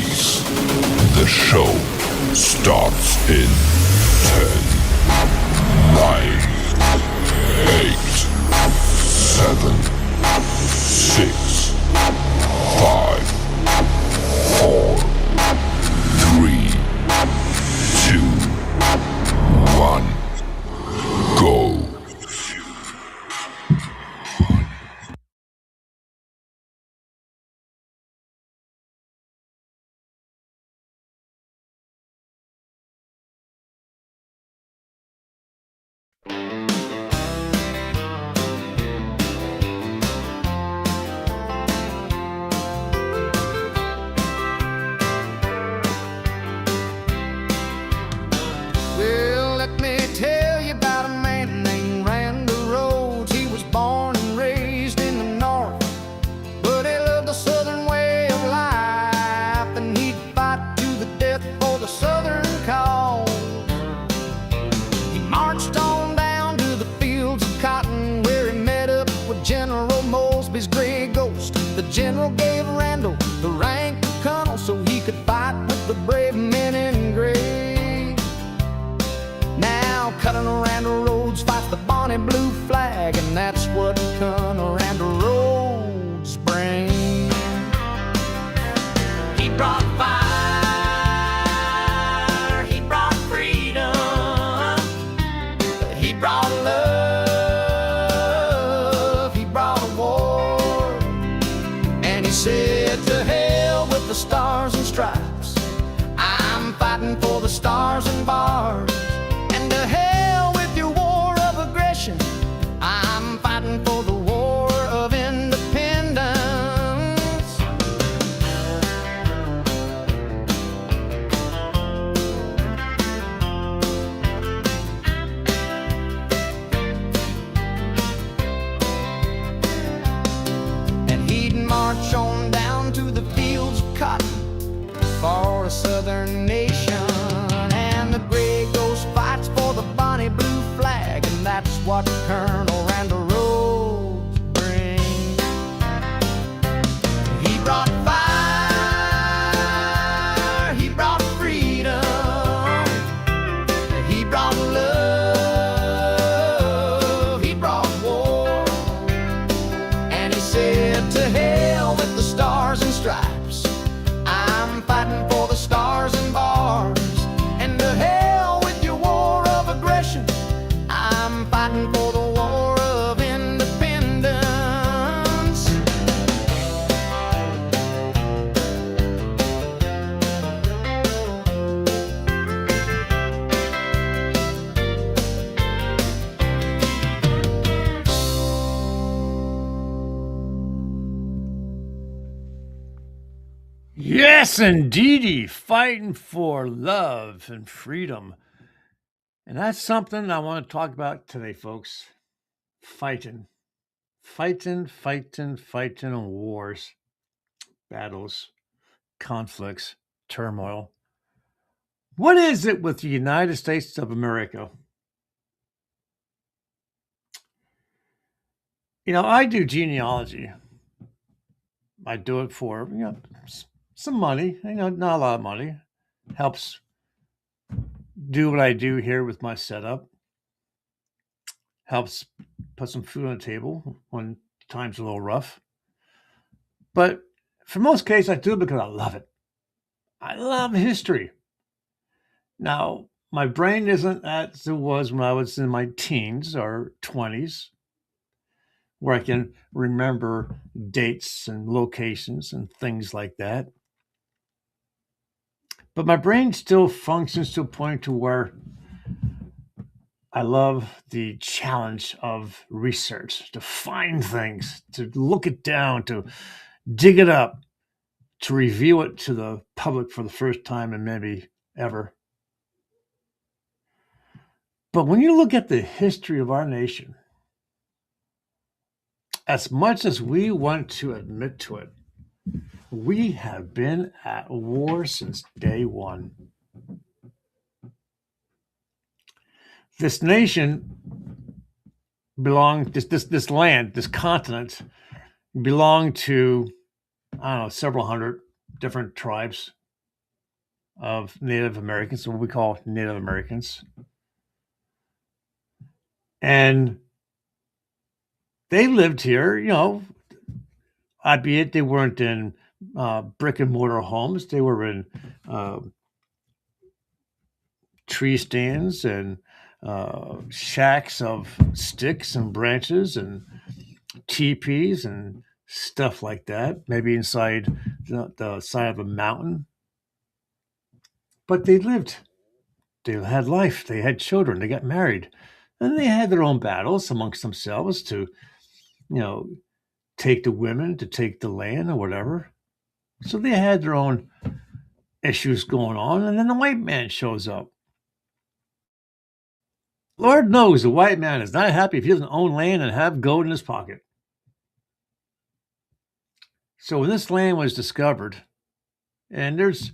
Please, the show starts in 10, 9, 8, 7, 6, 5, 4, 3, 2, 1, go. Well, let me tell you about a man named Randall Rhodes. He was born and raised in the North, but he loved the Southern way of life, and he'd fight to the death for the Southern cause. He marched on down to the fields of cotton, where he met up with General Mosby's gray ghost. The general gave Randall the rank of colonel so he could fight with the brave men in gray. Now Colonel Randall Rhodes fights the Bonnie Blue flag, and that's what Colonel Randall Rhodes brings. He brought fire, he brought freedom, he brought love, he brought a war. And he said, to hell with the stars and stripes, I'm fighting for the stars and bars. And to hell with your war of aggression, I'm fighting for the war of independence. And he'd march on down to the fields of cotton for a southern nation. And the gray ghost fights for the Bonnie Blue flag, and that's what Colonel Randall Rhodes brings. He brought fire, he brought freedom, he brought love, he brought war. And he said, to hell with the stars and stripes, I'm fighting for the stars and bars. And to hell with your war of aggression, I'm fighting for the war of independence. Yes, indeedy, fighting for love and freedom. And that's something I want to talk about today, folks. Fighting. Fighting in wars, battles, conflicts, turmoil. What is it with the United States of America? You know, I do genealogy. I do it for, some money, not a lot of money. Helps do what I do here with my setup. Helps put some food on the table when times are a little rough. But for most cases, I do it because I love it. I love history. Now, my brain isn't as it was when I was in my teens or 20s, where I can remember dates and locations and things like that. But my brain still functions to a point to where I love the challenge of research, to find things, to look it down, to dig it up, to reveal it to the public for the first time and maybe ever. But when you look at the history of our nation, as much as we want to admit to it, we have been at war since day one. This nation belonged, this land, this continent belonged to, I don't know, several hundred different tribes, of Native Americans, what we call Native Americans. And they lived here, albeit they weren't in brick and mortar homes. They were in uh, tree stands and shacks of sticks and branches and teepees and stuff like that, maybe inside the side of a mountain. But they lived, they had life, they had children, they got married, and they had their own battles amongst themselves to, you know, take the women, to take the land, or whatever. So they had their own issues going on, and then the white man shows up. Lord knows the white man is not happy if he doesn't own land and have gold in his pocket. So when this land was discovered, and there's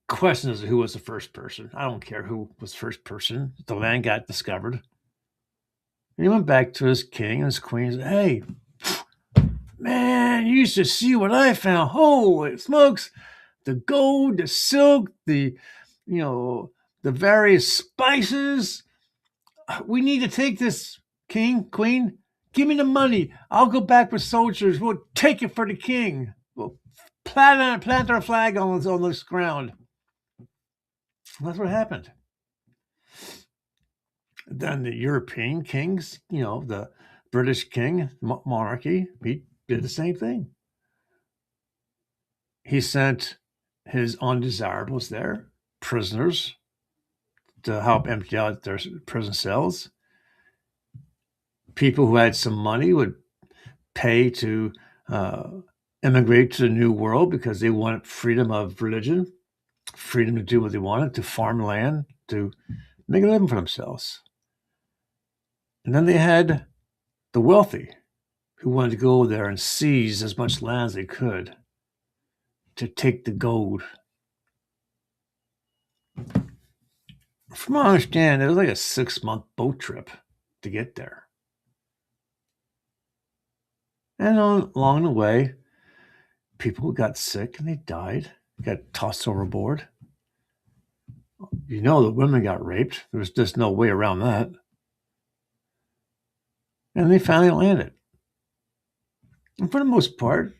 questions of who was the first person. I don't care who was the first person. The land got discovered. And he went back to his king and his queen and said, hey, man, you should see what I found. Holy smokes. The gold, the silk, the various spices. We need to take this, king, queen. Give me the money. I'll go back with soldiers. We'll take it for the king. We'll plant our flag on this ground. That's what happened. Then the European kings, the British king, monarchy, he did the same thing. He sent his undesirables there, prisoners, to help empty out their prison cells. People who had some money would pay to immigrate to the New World because they wanted freedom of religion, freedom to do what they wanted, to farm land, to make a living for themselves. And then they had the wealthy who wanted to go there and seize as much land as they could to take the gold. From what I understand, it was like a 6-month boat trip to get there. And along the way, people got sick and they died, got tossed overboard. The women got raped. There was just no way around that. And they finally landed. And for the most part,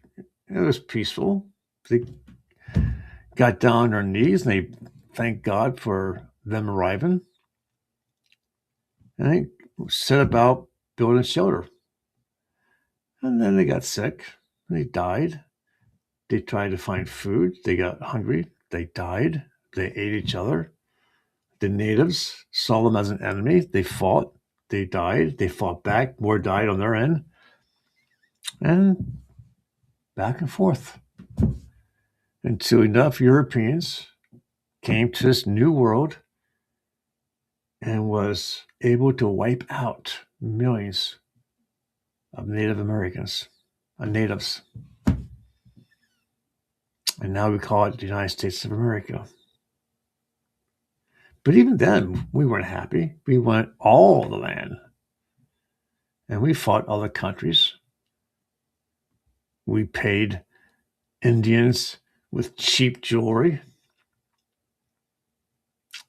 it was peaceful. They got down on their knees and they thanked God for them arriving. And they set about building shelter. And then they got sick. They died. They tried to find food. They got hungry. They died. They ate each other. The natives saw them as an enemy. They fought. They died. They fought back. More died on their end. And back and forth until enough Europeans came to this new world and was able to wipe out millions of Native Americans, natives. And now we call it the United States of America. But even then, we weren't happy. We wanted all the land. And we fought other countries. We paid Indians with cheap jewelry.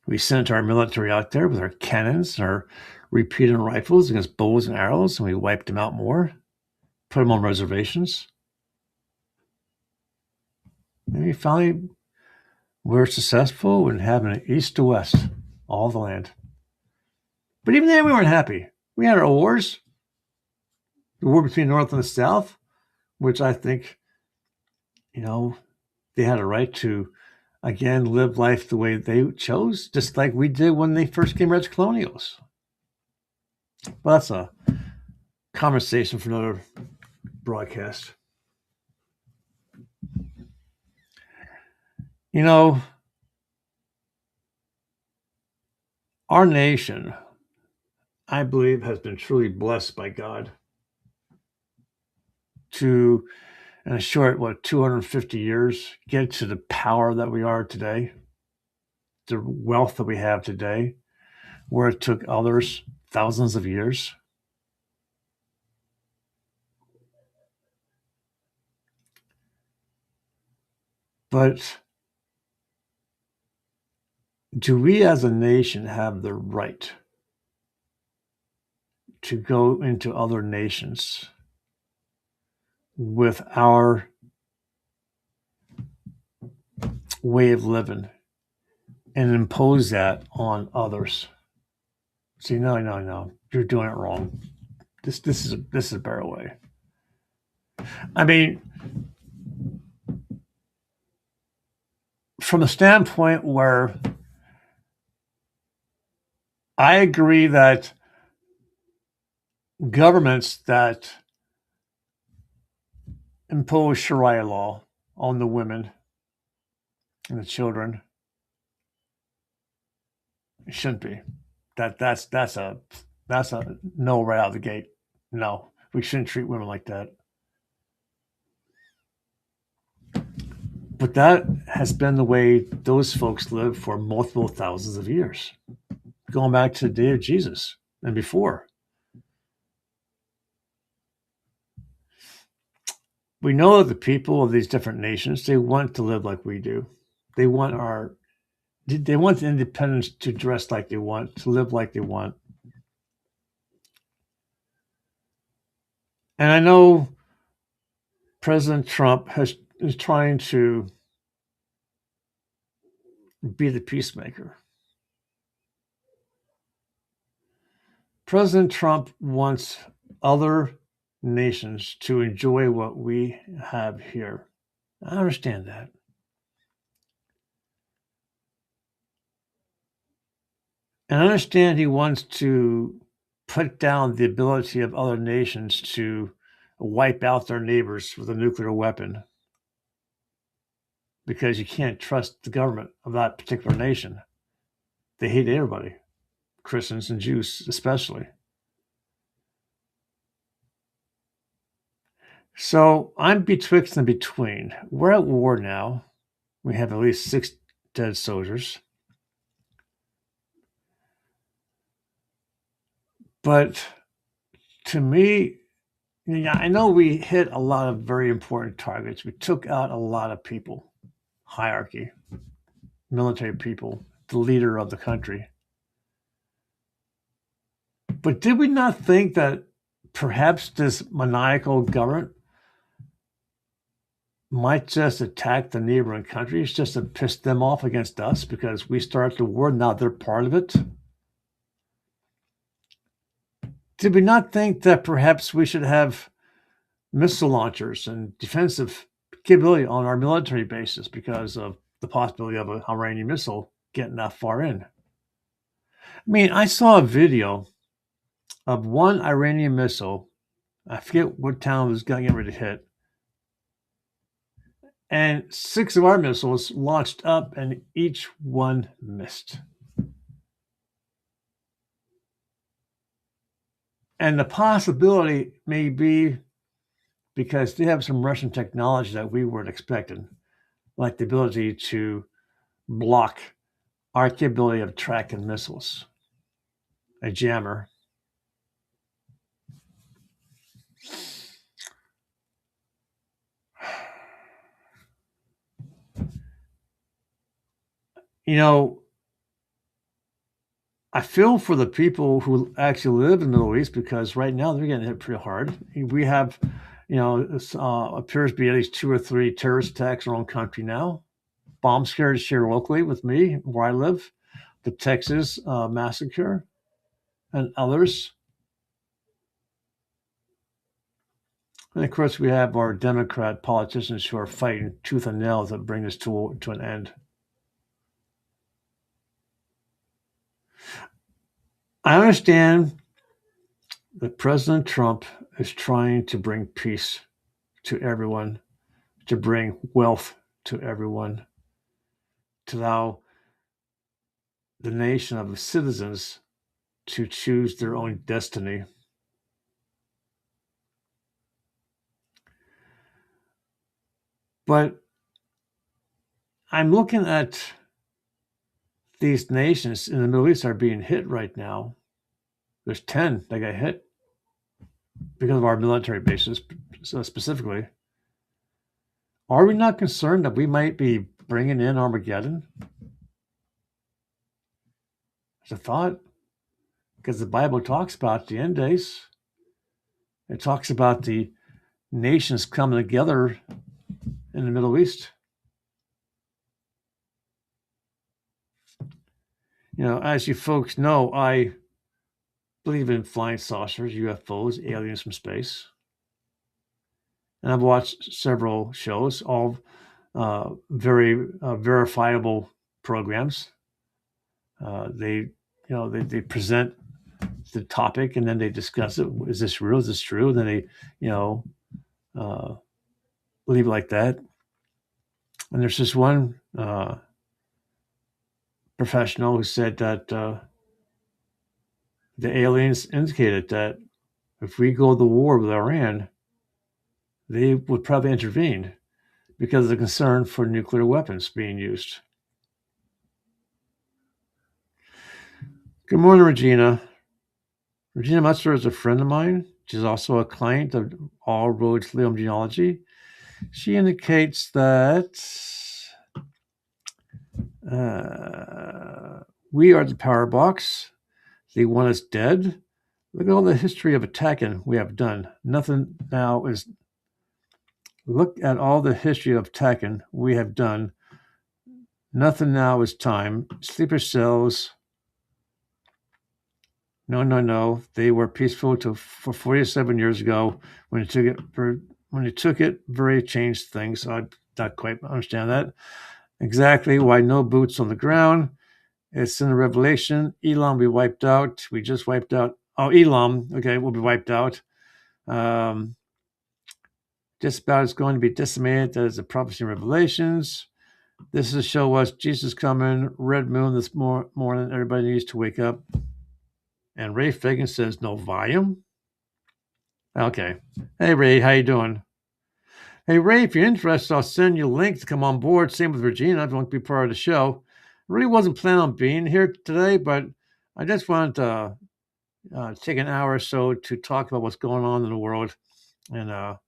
We sent our military out there with our cannons and our repeating rifles against bows and arrows, and we wiped them out more, put them on reservations. And we finally were successful in having an east to west, all the land. But even then, we weren't happy. We had our wars, the war between the North and the South, which I think, they had a right to, again, live life the way they chose, just like we did when they first came as colonials. Well, that's a conversation for another broadcast. Our nation, I believe, has been truly blessed by God to, in a short, 250 years, get to the power that we are today, the wealth that we have today, where it took others thousands of years. But do we as a nation have the right to go into other nations with our way of living and impose that on others? See, no, you're doing it wrong. This is a better way. I mean, from a standpoint where I agree that governments that impose Sharia law on the women and the children, it shouldn't be. That's a no right out of the gate. No, we shouldn't treat women like that. But that has been the way those folks live for multiple thousands of years, going back to the day of Jesus and before. We know that the people of these different nations, they want to live like we do. They want the independence to dress like they want, to live like they want. And I know President Trump is trying to be the peacemaker. President Trump wants other nations to enjoy what we have here. I understand that. And I understand he wants to put down the ability of other nations to wipe out their neighbors with a nuclear weapon, because you can't trust the government of that particular nation. They hate everybody, Christians and Jews especially. So I'm betwixt and between. We're at war now. We have at least 6 dead soldiers. But to me, I know we hit a lot of very important targets. We took out a lot of people, hierarchy, military people, the leader of the country. But did we not think that perhaps this maniacal government might just attack the neighboring countries just to piss them off against us because we started the war, now they're part of it? Did we not think that perhaps we should have missile launchers and defensive capability on our military bases because of the possibility of an Iranian missile getting that far in? I mean, I saw a video of one Iranian missile. I forget what town it was getting ready to hit. And 6 of our missiles launched up and each one missed. And the possibility may be because they have some Russian technology that we weren't expecting, like the ability to block our capability of tracking missiles, a jammer. You know, I feel for the people who actually live in the Middle East because right now they're getting hit pretty hard. We have, this appears to be at least 2 or 3 terrorist attacks in our own country now. Bomb scares here locally with me, where I live, the Texas massacre, and others. And of course, we have our Democrat politicians who are fighting tooth and nail to bring this to an end. I understand that President Trump is trying to bring peace to everyone, to bring wealth to everyone, to allow the nation of citizens to choose their own destiny. But I'm looking at these nations in the Middle East are being hit right now. There's 10 that got hit because of our military bases specifically. Are we not concerned that we might be bringing in Armageddon? It's a thought, because the Bible talks about the end days. It talks about the nations coming together in the Middle East. You know, as you folks know, I believe in flying saucers, UFOs, aliens from space. And I've watched several shows, all very verifiable programs. They present the topic and then they discuss it. Is this real? Is this true? And then they, leave it like that. And there's this one professional who said that the aliens indicated that if we go to war with Iran, they would probably intervene because of the concern for nuclear weapons being used. Good morning, Regina. Regina Mutzler is a friend of mine. She's also a client of All Roads Liam Genealogy. She indicates that we are the power box. They want us dead. Look at all the history of attacking we have done. Look at all the history of attacking we have done. Nothing now is time. Sleeper cells. No. They were peaceful for 47 years ago when you took it. Very changed things. I don't quite understand that. Exactly why no boots on the ground. It's in the Revelation. Elam will be wiped out. We just wiped out. Oh, Elam. Okay, will be wiped out. Just about is going to be decimated. That is a prophecy in Revelations. This is to show us Jesus coming. Red moon this morning. Everybody needs to wake up. And Ray Fagan says no volume. Okay. Hey, Ray, how you doing? Hey, Ray, if you're interested, I'll send you a link to come on board. Same with Regina if you want to be part of the show. I really wasn't planning on being here today, but I just wanted to take an hour or so to talk about what's going on in the world. And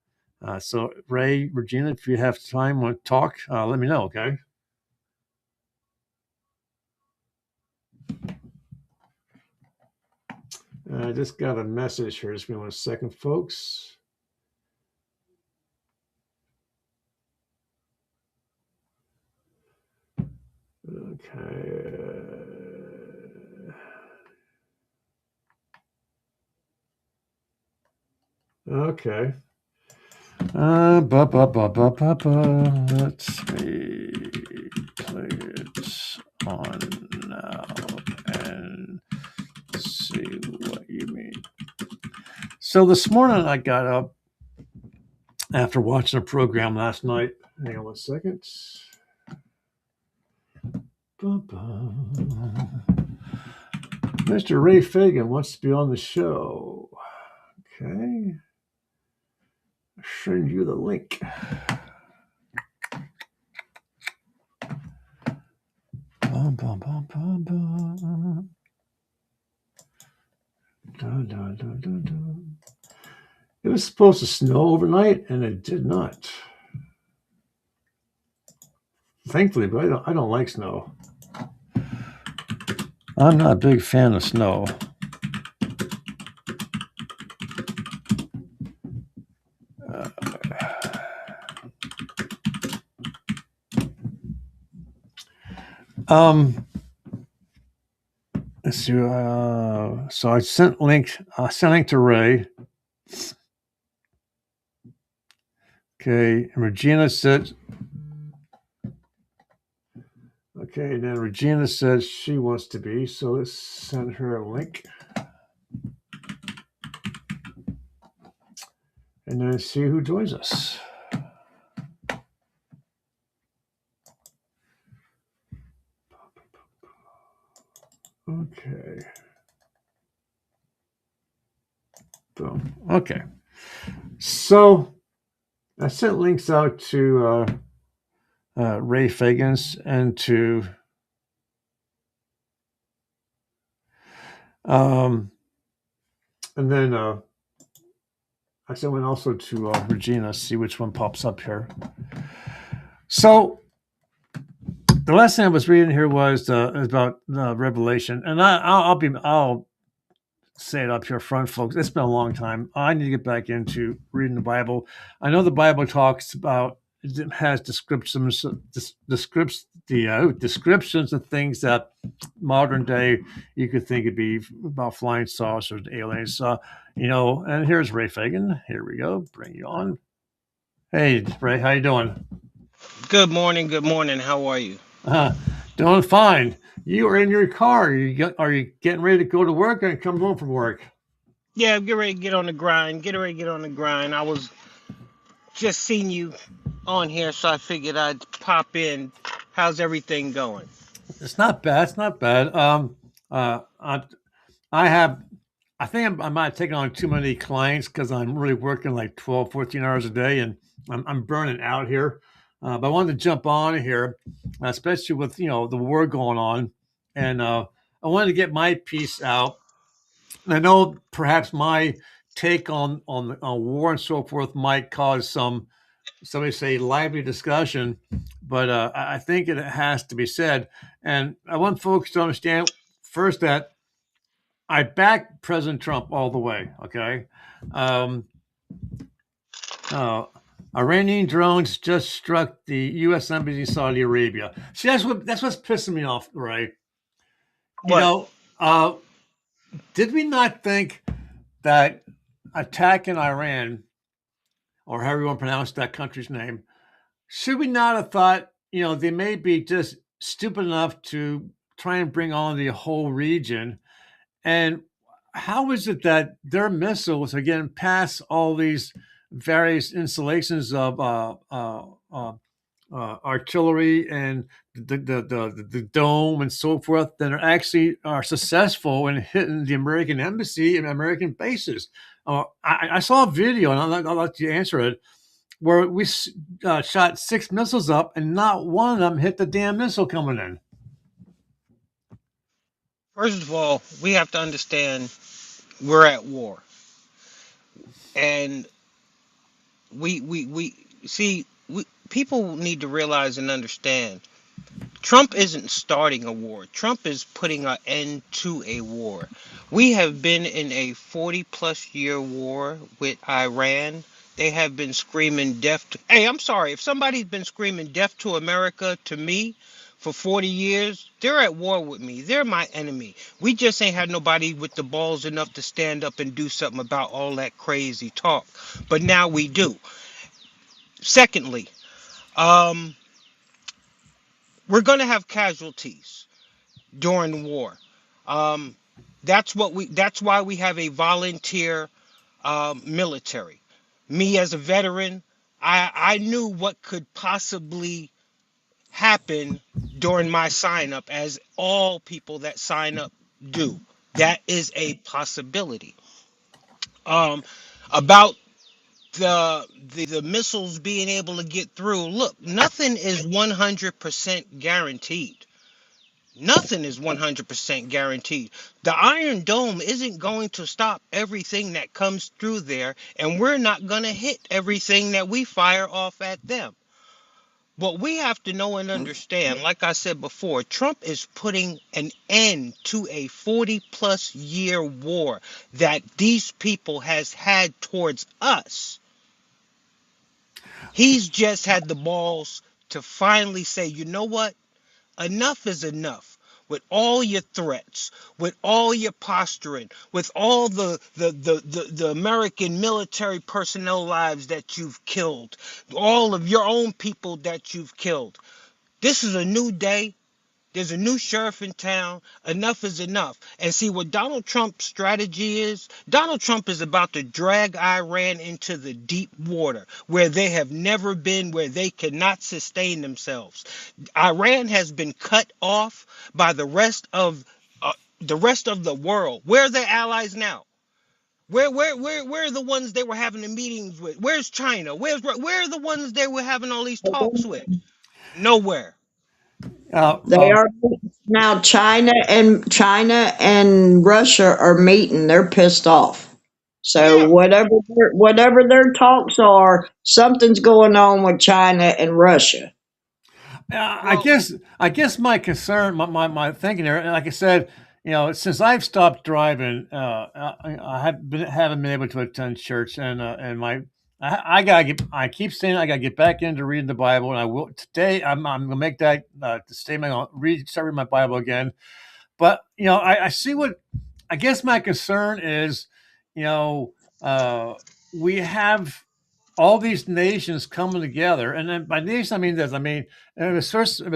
so, Ray, Regina, if you have time, want to talk, let me know, okay? I just got a message here. Just give me 1 second, folks. Okay. Okay. Let's me play it on now and see what you mean. So this morning I got up after watching a program last night. Hang on 1 second. Mr. Ray Fagan wants to be on the show. Okay. I'll send you the link. It was supposed to snow overnight, and it did not. Thankfully, but I don't like snow. I'm not a big fan of snow. Let's see. So I sent link to Ray. Okay, and Regina said. Okay, and then Regina says she wants to be, so let's send her a link. And then see who joins us. Okay. Boom. Okay. So I sent links out to Ray Fagan's and to and then I sent one also to Regina, see which one pops up here. So the last thing I was reading here was about Revelation, and I'll say it up here front, folks. It's been a long time. I need to get back into reading the Bible. I know the Bible talks about it has descriptions, descriptions of things that modern day you could think it'd be about flying saucers, aliens. And here's Ray Fagan. Here we go. Bring you on. Hey, Ray, how you doing? Good morning. Good morning. How are you? Uh, Doing fine. You are in your car. Are you getting ready to go to work or come home from work? Yeah, get ready to get on the grind. Get ready to get on the grind. I was just seeing you on here, so I figured I'd pop in. How's everything going? It's not bad. It's not bad. Uh, I, I have, I think I might have taken on too many clients because I'm really working like 12, 14 hours a day and I'm burning out here. But I wanted to jump on here, especially with, the war going on. And I wanted to get my piece out. And I know perhaps my take on war and so forth might cause somebody say lively discussion, but I think it has to be said. And I want folks to understand first that I back President Trump all the way. Okay. Um, uh, Iranian drones just struck the U.S. Embassy in Saudi Arabia. See, that's what's pissing me off, right? You What? know, uh, did we not think that attacking Iran, or however you want to pronounce that country's name, should we not have thought, they may be just stupid enough to try and bring on the whole region? And how is it that their missiles are getting past all these various installations of artillery and the dome and so forth that are successful in hitting the American embassy and American bases? I saw a video, and I'll let you answer it, where we shot 6 missiles up, and not one of them hit the damn missile coming in. First of all, we have to understand we're at war, and we see. People need to realize and understand. Trump isn't starting a war. Trump is putting an end to a war. We have been in a 40 plus year war with Iran. They have been screaming death to, hey, I'm sorry, if somebody's been screaming death to America to me for 40 years, they're at war with me. They're my enemy. We just ain't had nobody with the balls enough to stand up and do something about all that crazy talk. But now we do. Secondly, um, we're going to have casualties during war. Um, that's why we have a volunteer military. Me as a veteran, I knew what could possibly happen during my sign up, as all people that sign up do. That is a possibility. Um, about the missiles being able to get through. Look, nothing is 100% guaranteed. Nothing is 100% guaranteed. The Iron Dome isn't going to stop everything that comes through there, and we're not going to hit everything that we fire off at them. What we have to know and understand, like I said before, Trump is putting an end to a 40 plus year war that these people has had towards us. He's just had the balls to finally say, you know what? Enough is enough. With all your threats, with all your posturing, with all the American military personnel lives that you've killed, all of your own people that you've killed. This is a new day. There's a new sheriff in town. Enough is enough. And see what Donald Trump's strategy is? Donald Trump is about to drag Iran into the deep water where they have never been, where they cannot sustain themselves. Iran has been cut off by the rest of the world. Where are their allies now? Where are the ones they were having the meetings with? Where's China? Where are the ones they were having all these talks with? Nowhere. Uh, They uh, are now. China and Russia are meeting. They're pissed off. So Yeah. whatever their talks are, something's going on with China and Russia. Well, I guess my concern, my thinking there, like I said, since I've stopped driving, haven't been able to attend church, and I gotta get. I keep saying I gotta get back into reading the Bible, and I will today. I'm gonna make that statement. I'll start reading my Bible again. But I see what I guess my concern is. You know, we have all these nations coming together, and then by nation I mean this. I mean it was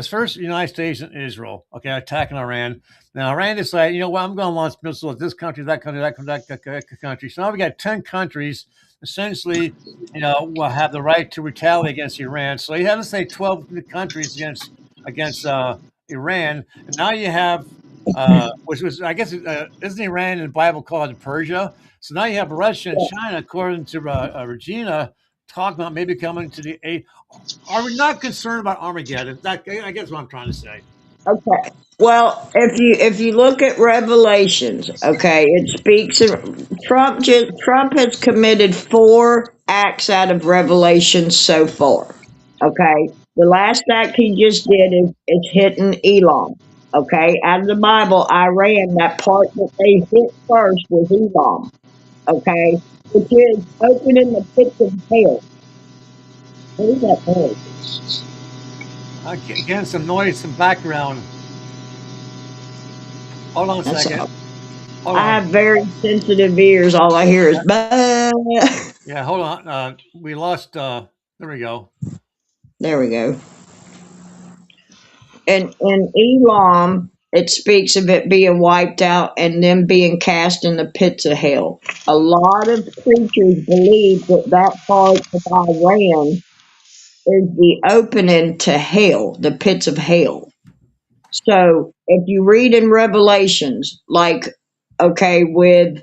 first United States and Israel, okay, attacking Iran. Now Iran decided, well, I'm going to launch missiles at this country, that country, that country, that country. So now we got 10 countries essentially, will have the right to retaliate against Iran. So you have to say 12 countries against Iran, and now you have. Which was, I guess, isn't Iran in the Bible called Persia? So now you have Russia and China, according to Regina, talking about maybe coming to the eight. Are we not concerned about Armageddon? I guess what I'm trying to say. Okay. Well, if you look at Revelations, okay, it speaks of Trump has committed 4 acts out of Revelations so far. Okay. The last act he just did is hitting Elam. Okay. Out of the Bible, Iran, that part that they hit first was Elam. Okay. Which is opening the pits of hell. What is that noise? Again, some noise, some background. Hold on a That's second. all. Hold I on. have very sensitive ears. All I hear is bah. Yeah, hold on. We lost. There we go. There we go. And in Elam, it speaks of it being wiped out and them being cast in the pits of hell. A lot of preachers believe that that part of Iran is the opening to hell, the pits of hell. So if you read in Revelations, like, okay, with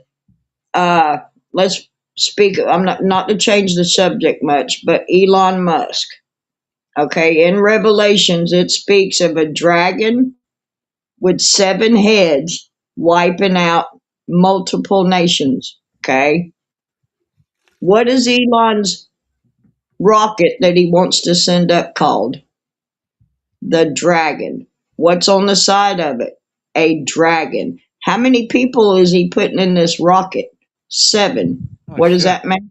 let's speak, I'm not to change the subject much, but Elon Musk. Okay, in Revelations, it speaks of a dragon with 7 heads wiping out multiple nations. Okay, what is Elon's rocket that he wants to send up called? The dragon. What's on the side of it? A dragon. How many people is he putting in this rocket? 7. Oh What does shit. that make?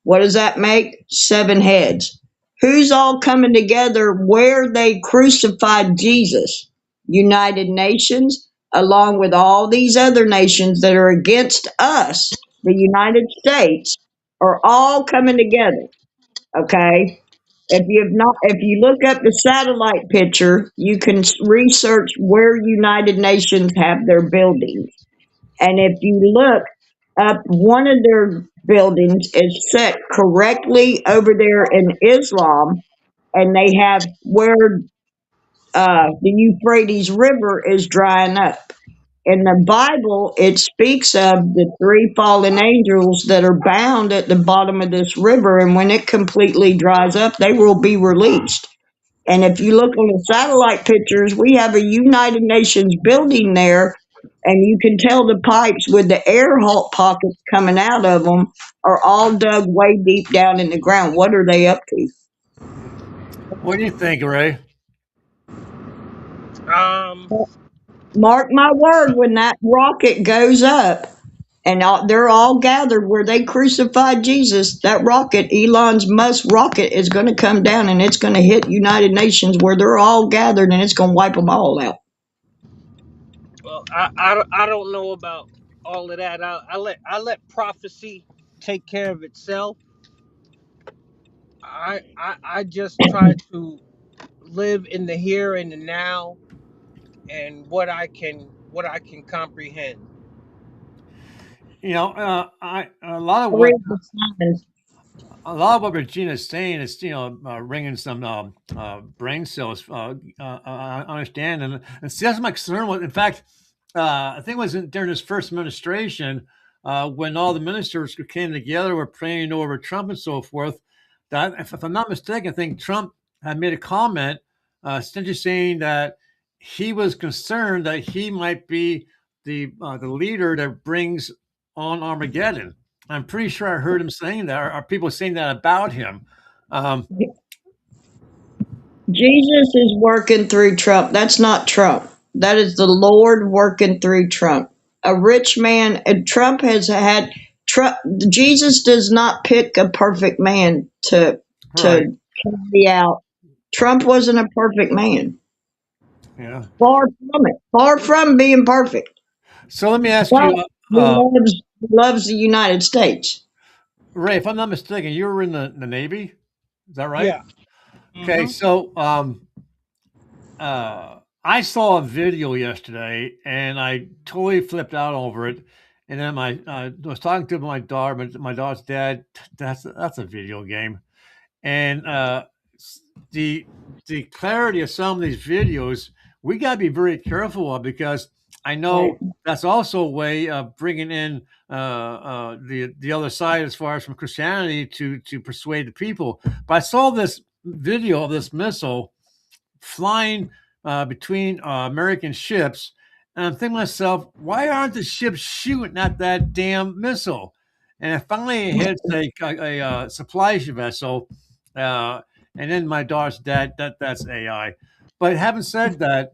What does that make? 7 heads. Who's all coming together where they crucified Jesus? United Nations, along with all these other nations that are against us, the United States, are all coming together. Okay? If you look up the satellite picture, you can research where United Nations have their buildings. And if you look up, one of their buildings is set correctly over there in Islam, and they have where the Euphrates River is drying up. In the Bible, it speaks of the 3 fallen angels that are bound at the bottom of this river, and when it completely dries up, they will be released. And if you look on the satellite pictures, we have a United Nations building there, and you can tell the pipes with the air pockets coming out of them are all dug way deep down in the ground. What are they up to? What do you think, Ray? um, Mark my word, when that rocket goes up and they're all gathered where they crucified Jesus, that rocket, Elon's Musk rocket, is going to come down and it's going to hit United Nations where they're all gathered and it's going to wipe them all out. well, I don't know about all of that. I let prophecy take care of itself. I just try to live in the here and the now, and what I can comprehend. I a lot of what Read the signs. a lot of what Regina's saying is, ringing some brain cells. I understand, and see, that's my concern. In fact, I think it was during his first administration when all the ministers came together, were praying over Trump and so forth. That, if I'm not mistaken, I think Trump had made a comment, essentially saying that he was concerned that he might be the leader that brings on Armageddon. I'm pretty sure I heard him saying that, or people saying that about him. Um, Jesus is working through Trump. That's not Trump. That is the Lord working through Trump. A rich man, and Trump has had Trump. Jesus does not pick a perfect man Right. to carry out. Trump wasn't a perfect man. Yeah. Far from it. Far from being perfect. So let me ask But you, he loves the United States. Ray, if I'm not mistaken, you were in the Navy. Is that right? Yeah. Okay. Hmm. So I saw a video yesterday and I totally flipped out over it. And then I was talking to my daughter, my daughter's dad. That's a video game. And the the clarity of some of these videos, we got to be very careful of, because I Right. know that's also a way of bringing in the other side, as far as from Christianity, to persuade the people. But I saw this video of this missile flying between American ships, and I'm thinking to myself, why aren't the ships shooting at that damn missile? And it finally hits a supply vessel, uh, and then my daughter's dad, that's AI. But having said that,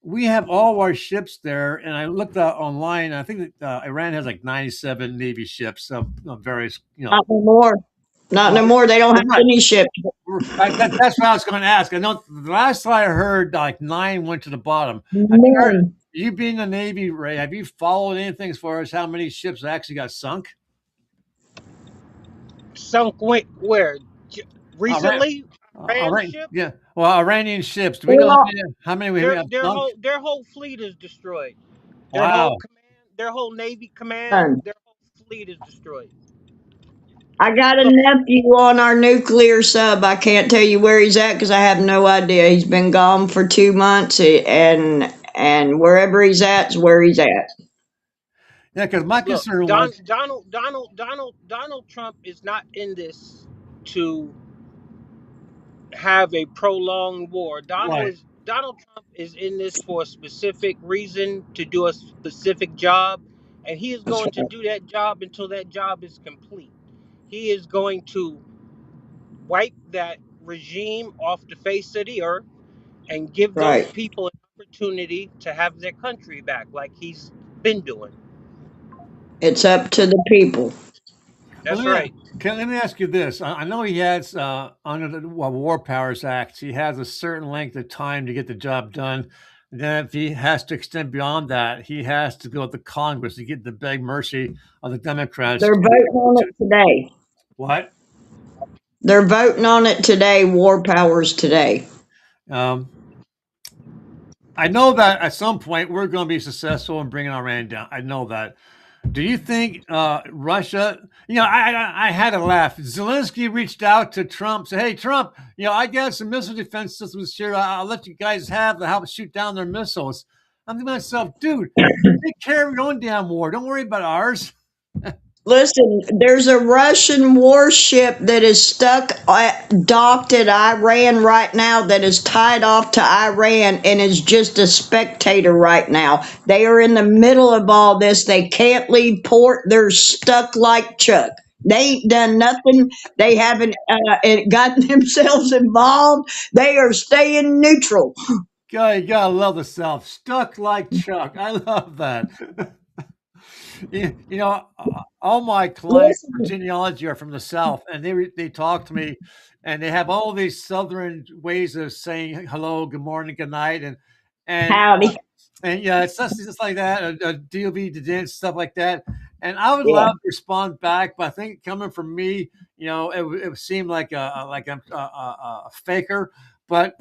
we have all our ships there, and I looked online. I think that Iran has like 97 Navy ships of various, Not no more. Not no well, more. They don't have right. any ships. That's what I was going to ask. I know the last I heard, like 9 went to the bottom. Have you heard? None. You being in the Navy, Ray, have you followed anything as far as how many ships actually got sunk? Sunk where? Iran, Recently, Iran Iran, ship. yeah. Well, Iranian ships. Do we know Well, how many we have sunk? Their whole fleet is destroyed. Wow. Their whole Navy command, none. their whole fleet is destroyed. I got a So nephew on our nuclear sub. I can't tell you where he's at because I have no idea. He's been gone for 2 months, and wherever he's at is where he's at. Yeah, because my look, concern was Donald Trump is not in this to have a prolonged war. right. Donald Trump is in this for a specific reason, to do a specific job, and he is That's going to right. do that job until that job is complete. He is going to wipe that regime off the face of the earth and give those Right. people an opportunity to have their country back, like he's been doing. It's up to the people. Well, That's right. let me ask you this. I know he has, under the War Powers Act, he has a certain length of time to get the job done. Then, if he has to extend beyond that, he has to go to Congress to get the beg mercy of the Democrats They're voting on it today. what? They're voting on it today. War powers today. Um, I know that at some point we're going to be successful in bringing Iran down. I know that. Do you think Russia? I had to laugh. Zelensky reached out to Trump, said, "Hey, Trump, I got some missile defense systems here. I'll let you guys have to help shoot down their missiles." I'm thinking to myself, dude, take care of your own damn war. Don't worry about ours. Listen, there's a Russian warship that is docked at Iran right now, that is tied off to Iran and is just a spectator right now. They are in the middle of all this. They can't leave port. They're stuck like Chuck. They ain't done nothing. They haven't gotten themselves involved. They are staying neutral. God, you gotta love the South. Stuck like Chuck. I love that. All my clients for Listen, genealogy are from the South, and they talk to me, and they have all these Southern ways of saying hello, good morning, good night, and howdy. yeah, it's just like that, DOV, the dance, stuff like that. And I would Yeah. love to respond back, but I think coming from me, it would seem like I'm a faker. But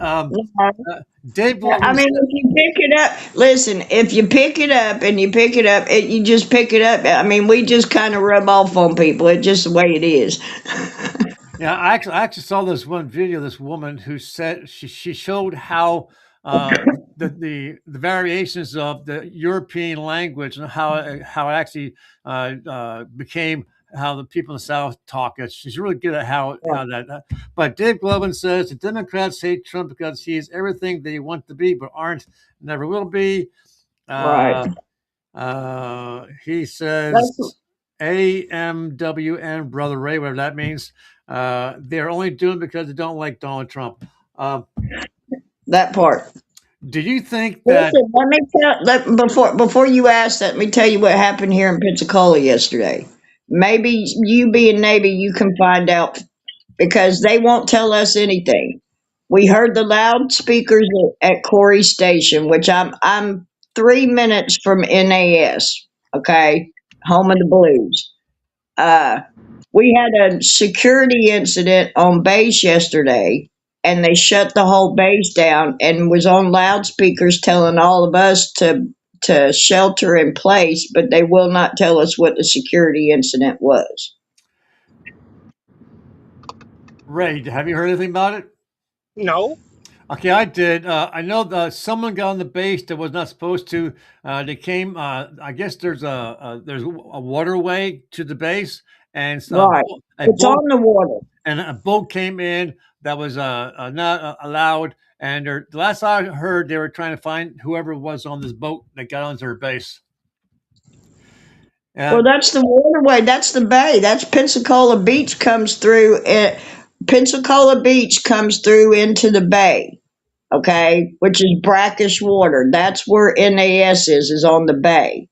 Dave I Logan mean, said, if you pick it up, listen, if you pick it up and you pick it up, you just pick it up. I mean, we just kind of rub off on people. It's just the way it is. yeah, I actually saw this one video. This woman who said she showed how the variations of the European language and how it actually became how the people in the South talk. She's really good at how that. But Dave Globin says the Democrats hate Trump because he is everything they want to be, but aren't, never will be. Right. He says That's, AMWN, Brother Ray, whatever that means. They're only doing it because they don't like Donald Trump. That part. Do you think that? Listen, let me before you ask that, let me tell you what happened here in Pensacola yesterday. Maybe you being Navy, you can find out because they won't tell us anything. We heard the loudspeakers at Corey Station, which I'm 3 minutes from NAS. Okay, home of the Blues. Uh, we had a security incident on base yesterday, and they shut the whole base down and was on loudspeakers telling all of us to shelter in place, but they will not tell us what the security incident was. Ray, have you heard anything about it? No. Okay, I did. I know someone got on the base that was not supposed to. They came. I guess there's a waterway to the base, and Right. It's boat on the water. and a boat came in that was not allowed. And the last I heard, they were trying to find whoever was on this boat that got onto their base. Well, that's the waterway. That's the bay. That's Pensacola Beach comes through. Pensacola Beach comes through into the bay, okay, which is brackish water. That's where NAS is on the bay.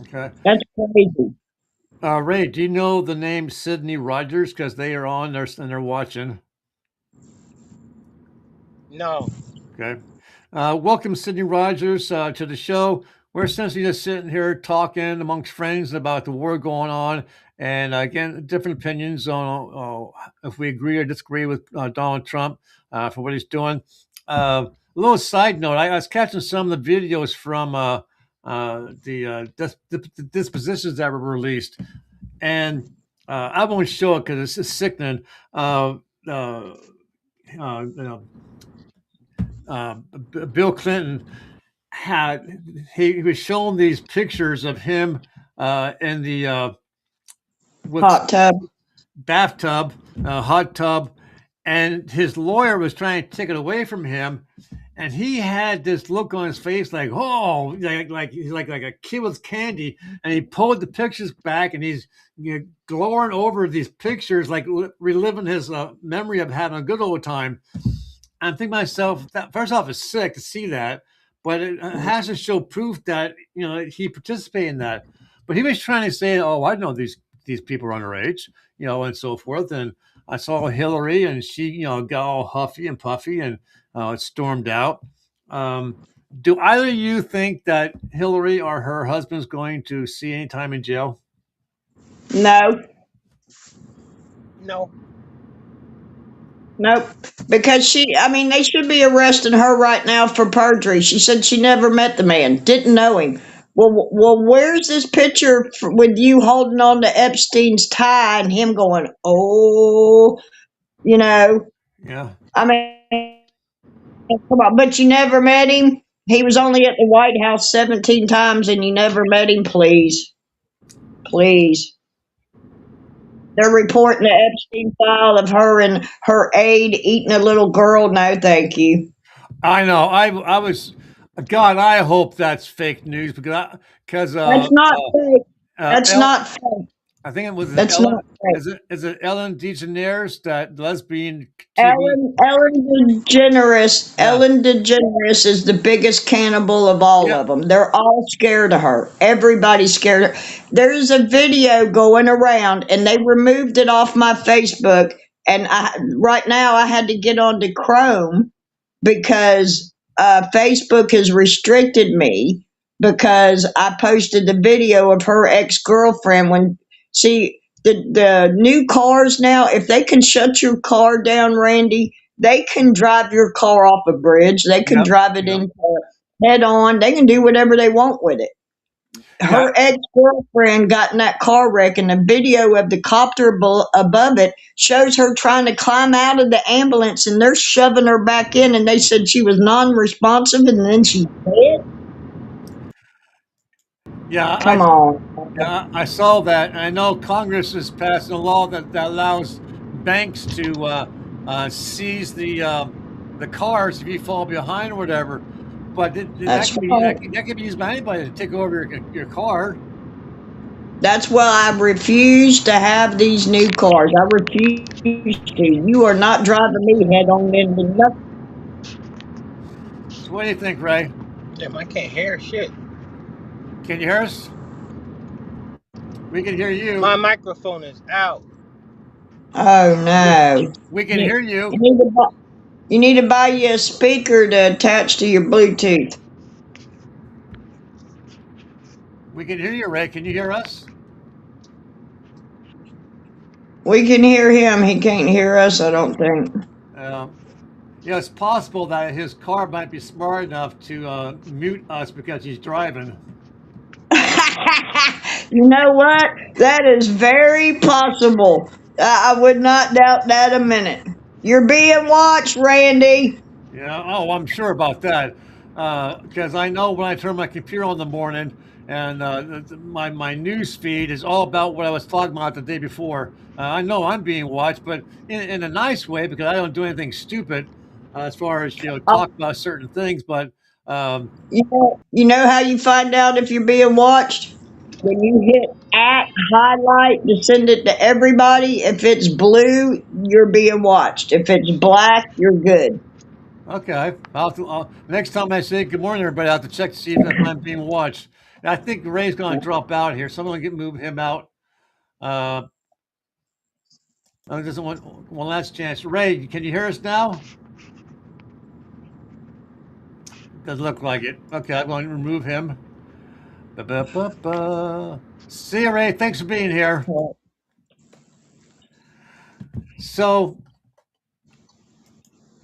Okay. That's crazy. Ray, do you know the name Sydney Rogers? Because they are on there and they're watching. No. Okay. Welcome, Sydney Rogers, to the show. We're essentially just sitting here talking amongst friends about the war going on. And again, different opinions on if we agree or disagree with Donald Trump for what he's doing. A little side note, I was catching some of the videos from the dispositions that were released. And I won't show it because it's sickening. Bill Clinton he was showing these pictures of him in the with Hot tub. bathtub, hot tub, and his lawyer was trying to take it away from him, and he had this look on his face like, oh, like he's like a kid with candy, and he pulled the pictures back, and he's glorying over these pictures, like reliving his memory of having a good old time. I'm thinking to myself, that first off, it's sick to see that, but it has to show proof that he participated in that. But he was trying to say, "Oh, I know these people are underage," and so forth. And I saw Hillary, and she, got all huffy and puffy and stormed out. Do either of you think that Hillary or her husband's going to see any time in jail? No. No. Nope. Because they should be arresting her right now for perjury. She said she never met the man, didn't know him. Well, where's this picture with you holding on to Epstein's tie and him going, oh, Yeah. I mean, come on, but you never met him? He was only at the White House 17 times and you never met him? Please. Please. They're reporting the Epstein file of her and her aide eating a little girl. No, thank you. I know. I was, God, I hope that's fake news because That's not fake. That's not fake. I think it was That's Ellen. not fake. Is it Ellen DeGeneres, that lesbian TV? Ellen DeGeneres. Yeah. Ellen DeGeneres is the biggest cannibal of all Yeah. of them. They're all scared of her. Everybody's scared of her. There's a video going around, and they removed it off my Facebook. And right now, I had to get onto Chrome because Facebook has restricted me because I posted the video of her ex-girlfriend the new cars now, if they can shut your car down, Randy, they can drive your car off a bridge. They can Yep. drive it into head on. They can do whatever they want with it. Her ex-girlfriend got in that car wreck, and the video of the copter above it shows her trying to climb out of the ambulance, and they're shoving her back in, and they said she was non-responsive, and then she's dead. Yeah, Come on. Yeah, I saw that. I know Congress is passing a law that allows banks to seize the cars if you fall behind or whatever. But that That's can right. that can be used by anybody to take over your car. That's why I refuse to have these new cars. I refuse to. You are not driving me head on into nothing. So what do you think, Ray? Damn, I can't hear shit. Can you hear us? We can hear My you. microphone is out. Oh no. We can You, hear you you. need to buy, you need to buy you a speaker to attach to your Bluetooth. We can hear you, Ray. Can you hear us? We can hear him. He can't hear us, I don't think. It's possible that his car might be smart enough to mute us because he's driving. You know what? That is very possible. I would not doubt that a minute. You're being watched, Randy. Yeah. Oh, I'm sure about that. Because I know when I turn my computer on in the morning and my news feed is all about what I was talking about the day before. I know I'm being watched, but in a nice way because I don't do anything stupid as far as talk about certain things. But You know how you find out if you're being watched? When you hit highlight to send it to everybody. If it's blue, you're being watched. If it's black, you're good. okay, next time I say good morning, everybody, I have to check to see if I'm being watched. And I think Ray's going to drop out here, so I'm going to move him out. I just want one last chance. Ray, can you hear us now? Doesn't look like it. Okay, I'm going to remove him. Ba-ba-ba-ba. See you, Ray. Thanks for being here. So,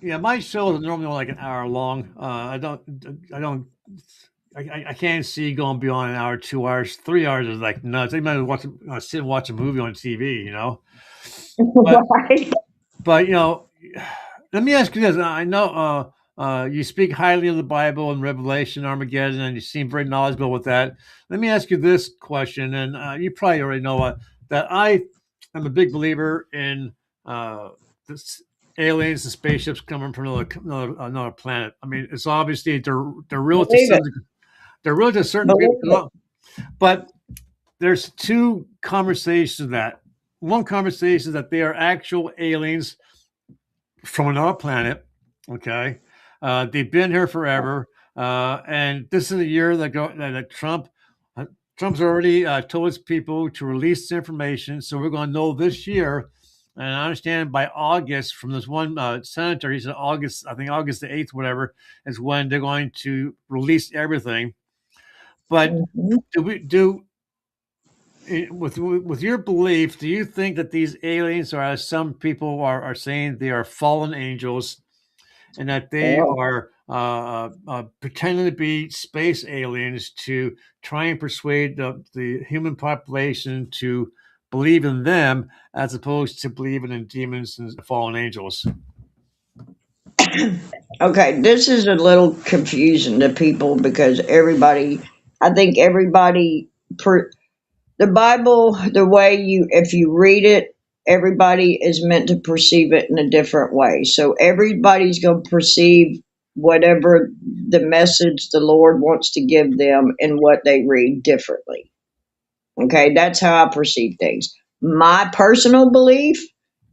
yeah, my show is normally only like an hour long. I can't see going beyond an hour, 2 hours, 3 hours is like nuts. I might watch, sit and watch a movie on TV, But, Right? but let me ask you this. I know you speak highly of the Bible and Revelation, Armageddon, and you seem very knowledgeable with that. Let me ask you this question, and you probably already know that I am a big believer in this aliens and spaceships coming from another planet. I mean, it's obviously they're real to Believe some it. they're real to a certain degree, Believe it. but there's two conversations that one conversation is that they are actual aliens from another planet. Okay, they've been here forever, and this is a year that Trump's already told his people to release this information. So we're going to know this year, and I understand by August from this one senator, he said August, I think August the 8th, whatever, is when they're going to release everything. But Mhm. with your belief, do you think that these aliens, or as some people are saying, they are fallen angels, and that they Well, are pretending to be space aliens to try and persuade the human population to believe in them as opposed to believing in demons and fallen angels? okay, this is a little confusing to people because I think everybody, the Bible, the way if you read it, everybody is meant to perceive it in a different way. So everybody's going to perceive whatever the message the Lord wants to give them and what they read differently. Okay, that's how I perceive things. My personal belief,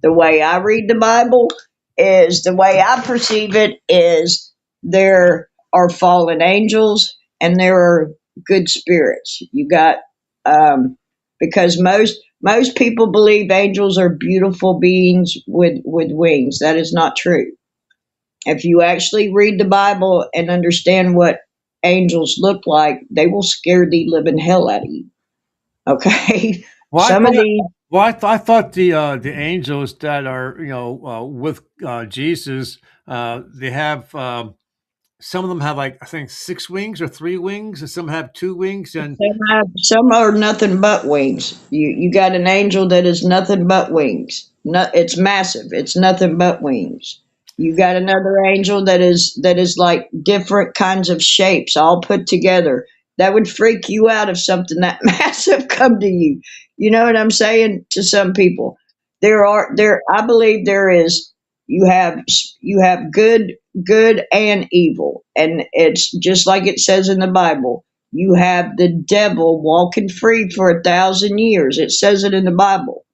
the way I read the Bible, is the way I perceive it is there are fallen angels and there are good spirits. You got because most people believe angels are beautiful beings with wings. That is not true. If you actually read the Bible and understand what angels look like, they will scare the living hell out of you. Okay, Well, I some of thought, these. I thought the angels that are with Jesus, they have some of them have like I think 6 wings or 3 wings, and some have 2 wings, and Some are nothing but wings. You got an angel that is nothing but wings. No, it's massive. It's nothing but wings. You got another angel that is like different kinds of shapes all put together. That would freak you out if something that massive come to you. You know what I'm saying? To some people, there. I believe there is. You have good and evil, and it's just like it says in the Bible. You have the devil walking free for 1,000 years. It says it in the Bible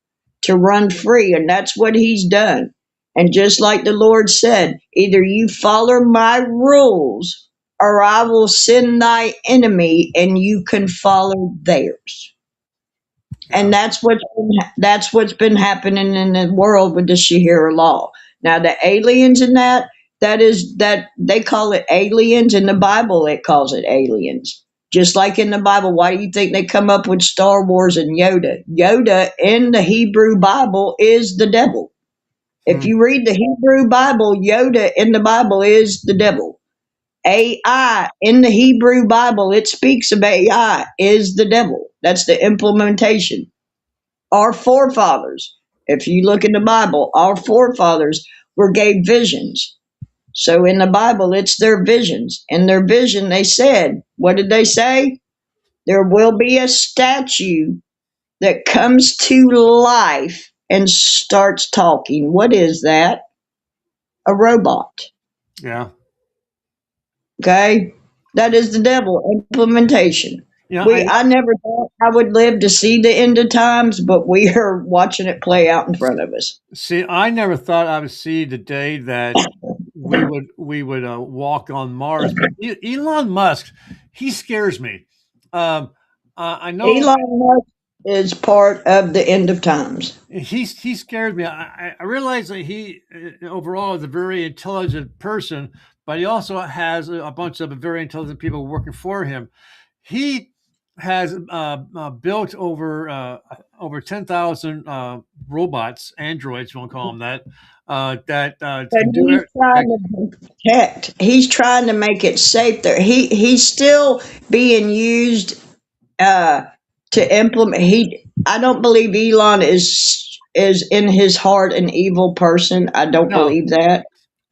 to run free, and that's what he's done. And just like the Lord said, either you follow my rules or I will send thy enemy and you can follow theirs. And Yeah. that's what's been happening in the world with the Shahira law. Now the aliens in that is that they call it aliens in the Bible. It calls it aliens. Just like in the Bible, why do you think they come up with Star Wars and Yoda? Yoda in the Hebrew Bible is the devil. If Hmm. you read the Hebrew Bible, Yoda in the Bible is the devil. AI in the Hebrew Bible, it speaks of AI is the devil. That's the implementation. Our forefathers, if you look in the Bible, our forefathers were gave visions. So in the Bible, it's their visions. In their vision, they said, what did they say? There will be a statue that comes to life and starts talking. What is that? A robot. Yeah. Okay? That is the devil implementation. Yeah. I never thought I would live to see the end of times, but we are watching it play out in front of us. See, I never thought I would see the day that we would walk on Mars. But Elon Musk, he scares me. Um, I know Elon Musk is part of the end of times. he scares me. I realize that he overall is a very intelligent person, but he also has a bunch of very intelligent people working for him. He has built over 10,000 robots, androids, you want to call them that, that But can do he's it. trying to protect. He's trying to make it safe there. He's still being used uh, to implement. I don't believe Elon is in his heart an evil person. I don't No, believe that.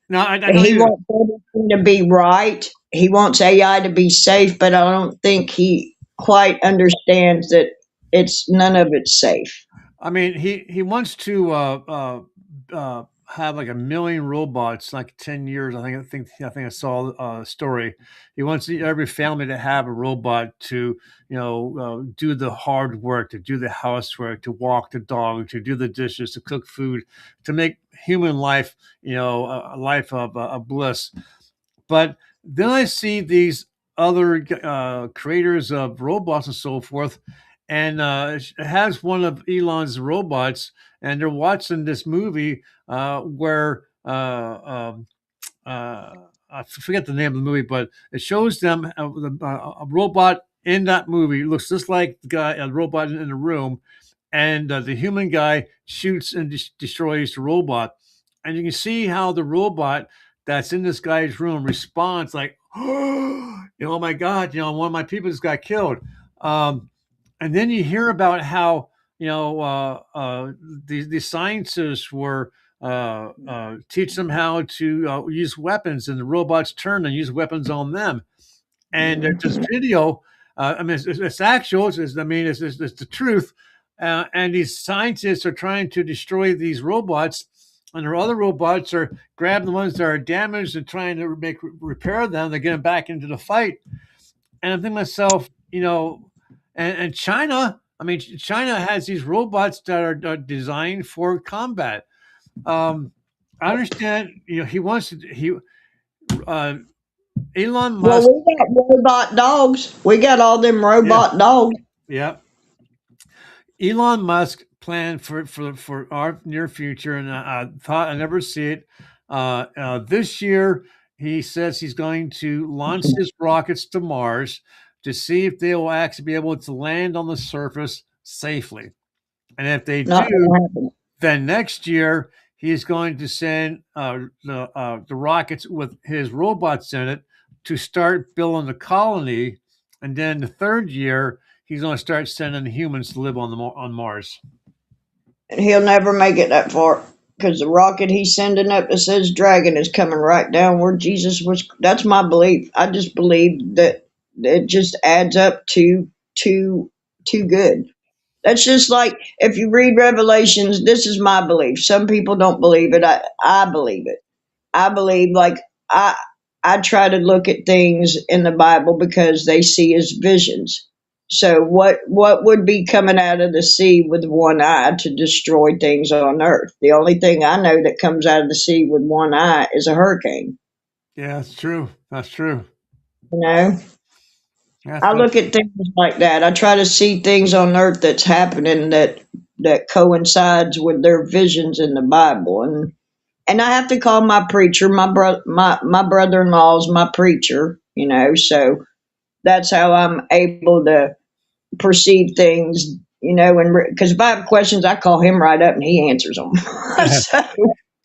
no, I don't He either. wants everything to be right. He wants AI to be safe, but I don't think he quite understands that it's none of it's safe. I mean, he wants to have like 1 million robots, like 10 years. I think I saw a story. He wants every family to have a robot to do the hard work, to do the housework, to walk the dog, to do the dishes, to cook food, to make human life a life of bliss. But then I see these other creators of robots and so forth, and it has one of Elon's robots, and they're watching this movie where I forget the name of the movie, but it shows them a robot in that movie. It looks just like a robot in the room, and the human guy shoots and destroys the robot. And you can see how the robot that's in this guy's room responds like, oh my God, one of my people just got killed. And then you hear about how, these scientists were teach them how to use weapons, and the robots turn and use weapons on them. And there's this video. I mean, it's actual. It's the truth. And these scientists are trying to destroy these robots, and their other robots are grabbing the ones that are damaged and trying to repair them. They get them back into the fight. And I'm thinking to myself, and China. I mean, China has these robots that are designed for combat. I understand. He wants to. Uh, Elon Well, Musk. we got robot dogs. We got all them Yeah, robot dogs. yeah. Elon Musk planned for our near future, and I thought I never see it. This year, he says he's going to launch his rockets to Mars to see if they will actually be able to land on the surface safely. And if they Not do, gonna happen. then next year he's going to send the rockets with his robots in it to start building the colony, and then the third year he's going to start sending humans to live on Mars. And he'll never make it that far because the rocket he's sending up that says Dragon is coming right down where Jesus was. That's my belief. I just believe that it just adds up to too good. That's just like if you read Revelations. This is my belief. Some people don't believe it. I believe it. I believe like I I try to look at things in the Bible because they see as visions. So what would be coming out of the sea with one eye to destroy things on earth? The only thing I know that comes out of the sea with one eye is a hurricane. Yeah, that's true. That's true. You know, That's I what. look at things like that. I try to see things on earth that's happening that coincides with their visions in the Bible, and I have to call my preacher, my brother-in-law is my preacher. You know, so that's how I'm able to perceive things. You know, and because if I have questions, I call him right up and he answers them. So,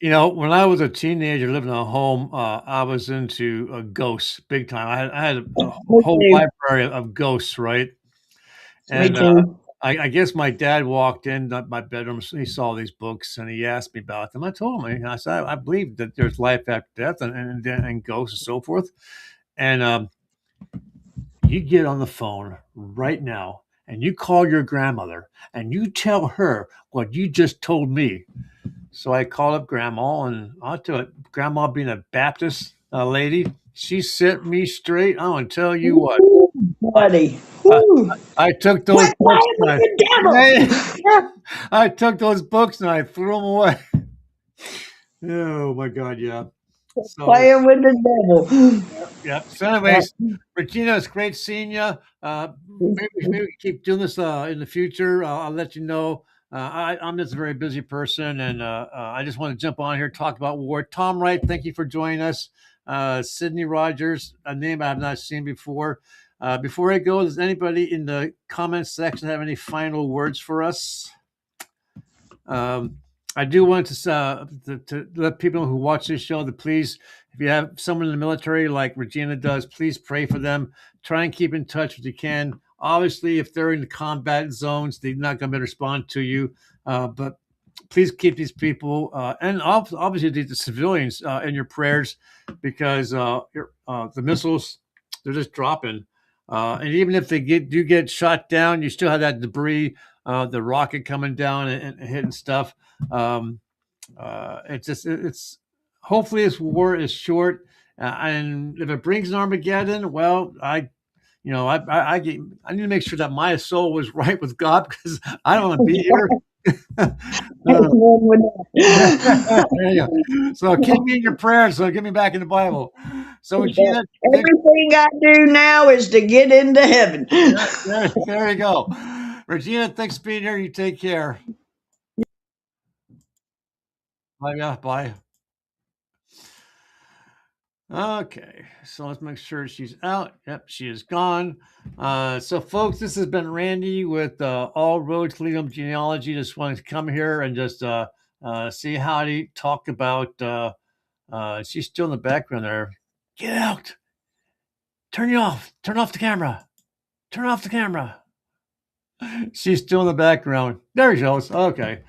When I was a teenager living at home, I was into ghosts big time. I had a me whole too. library of ghosts, right? Me And too. I guess my dad walked in my bedroom. He saw these books and he asked me about them. I told him, I said, I believe that there's life after death and ghosts and so forth. And you get on the phone right now and you call your grandmother and you tell her what you just told me. So I called up Grandma, and I'll tell it, Grandma being a Baptist lady, she set me straight. I'm gonna tell you what. Woo, I, buddy. I, Woo. I took those Quit books playing and with the I, devil. I took those books and I threw them away. Oh my God, yeah. So Playing with the devil. yeah. So anyways, Regina, it's great seeing you. Maybe we can keep doing this in the future. I'll let you know. I'm just a very busy person, and I just want to jump on here talk about war. Tom Wright, thank you for joining us. Sydney Rogers, a name I have not seen before. Before I go, does anybody in the comments section have any final words for us? I do want to let people who watch this show that please, if you have someone in the military like Regina does, please pray for them. Try and keep in touch if you can. Obviously, if they're in the combat zones, they're not going to respond to you. But please keep these people and obviously the civilians in your prayers because the missiles, they're just dropping. And even if they do get shot down, you still have that debris, the rocket coming down and hitting stuff. It's hopefully this war is short, and if it brings an Armageddon, well, I need to make sure that my soul was right with God because I don't want to be here. There you go. So keep me in your prayers. So get me back in the Bible. So Regina, Everything I do now is to get into heaven. there you go. Regina, thanks for being here. You take care. Bye. Yeah, bye. Okay, so let's make sure she's out. Yep, she is gone. So, folks, this has been Randy with All Roads Lead 'em Genealogy. Just wanted to come here and just see how to talk about. She's still in the background there. Get out! Turn you off! Turn off the camera! Turn off the camera! She's still in the background. There she goes. Okay.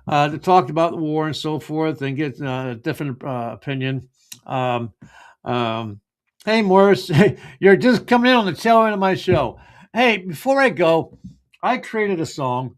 To talk about the war and so forth and get a different opinion. Hey, Morris, you're just coming in on the tail end of my show. Hey, before I go, I created a song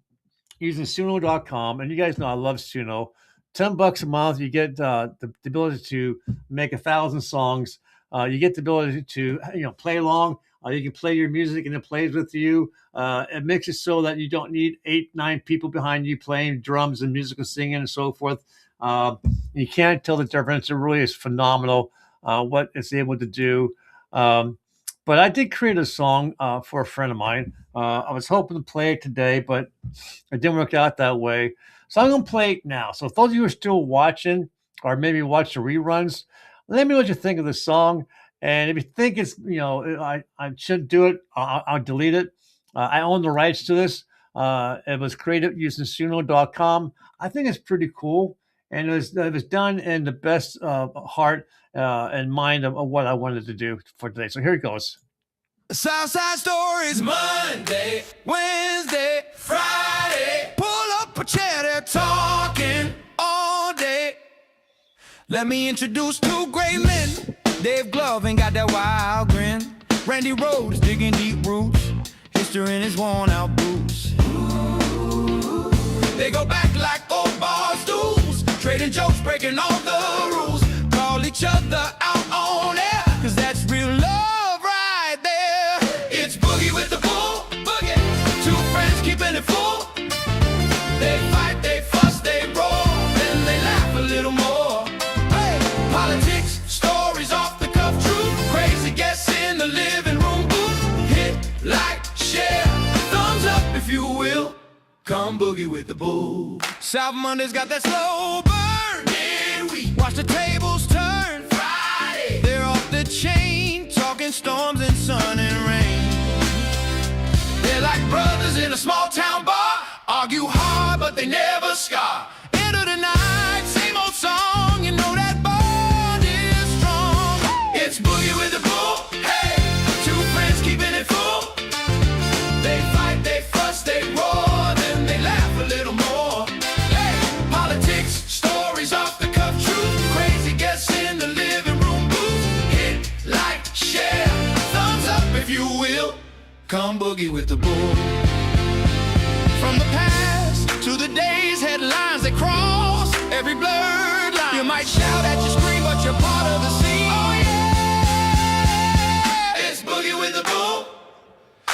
using Suno.com, and you guys know I love Suno. $10 a month, you get the ability to make 1,000 songs. You get the ability to play along. You can play your music and it plays with you. It makes it so that you don't need 8-9 people behind you playing drums and music and singing and so forth. You can't tell the difference. It really is phenomenal what it's able to do. But I did create a song for a friend of mine. I was hoping to play it today, but it didn't work out that way. So I'm going to play it now. So if those of you who are still watching or maybe watch the reruns, let me know what you think of the song. And if you think it's, I should do it, I'll delete it. I own the rights to this. It was created using Suno.com. I think it's pretty cool. And it was done in the best heart and mind of what I wanted to do for today. So here it goes. Southside Stories, Monday, Wednesday, Friday. Pull up a chair, they're talking all day. Let me introduce two great men. Dave Glovin got that wild grin. Randy Rhodes digging deep roots. History in his worn out boots. They go back like old bar stools. Trading jokes, breaking all the rules. Call each other out on air, 'cause that's real love right there. It's Boogie with the Bull, Boogie Come boogie with the bull. South Monday's got that slow burn. Midweek, watch the tables turn. Friday, they're off the chain, talking storms and sun and rain. They're like brothers in a small town bar, argue hard but they never scar. End of the night, same old song, you know that bond is strong. It's boogie with the bull, hey, two friends keeping it full. They fight, they fuss, they roar, then they laugh a little more. Hey, politics, stories off the cuff, truth, crazy guests in the living room booth. Hit, like, share, thumbs up if you will. Come boogie with the bull. From the past to the days, headlines they cross every blurred line. You might shout at your screen, but you're part of the scene. Oh yeah, it's boogie with the bull.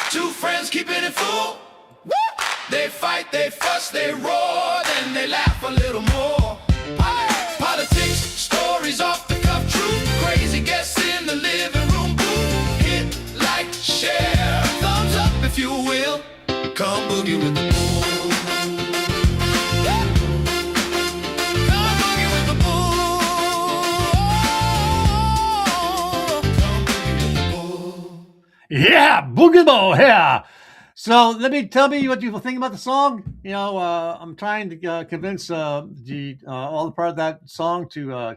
Two friends keeping it full. Woo! They fight, they fuss, they roar, then they laugh a little more. Politics, stories off the cuff, truth, crazy guests in the living room booth. Hit, like, share, thumbs up if you will. Come boogie with the bull. Come boogie with the bull. Come boogie with the bull. Yeah, Boogie Bowl, yeah. So tell me what you think about the song. You know, I'm trying to convince all the part of that song to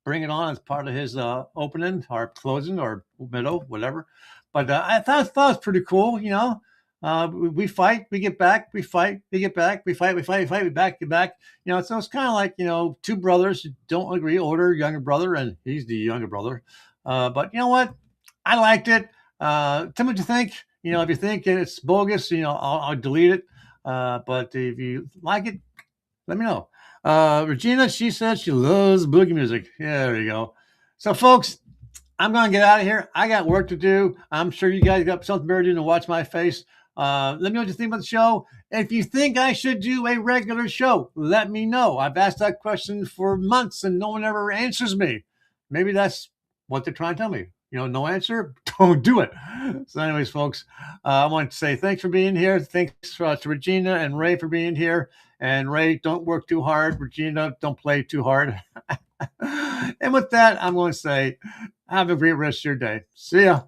bring it on as part of his opening or closing or middle, whatever. But I thought it was pretty cool. You know, we fight, we get back, we fight, we get back, we fight, we back, get back. You know, so it's kind of like, you know, two brothers who don't agree, older, younger brother, and he's the younger brother. But you know what? I liked it. Tell me what you think. You know, if you think it's bogus, you know, I'll delete it. But if you like it, let me know. Regina, she says she loves boogie music. Yeah, there you go. So, folks, I'm going to get out of here. I got work to do. I'm sure you guys got something better to do than watch my face. Let me know what you think about the show. If you think I should do a regular show, let me know. I've asked that question for months and no one ever answers me. Maybe that's what they're trying to tell me. You know, no answer, don't do it. So anyways, folks, I want to say thanks for being here. Thanks to Regina and Ray for being here. And Ray, don't work too hard. Regina, don't play too hard. And with that, I'm going to say have a great rest of your day. See ya.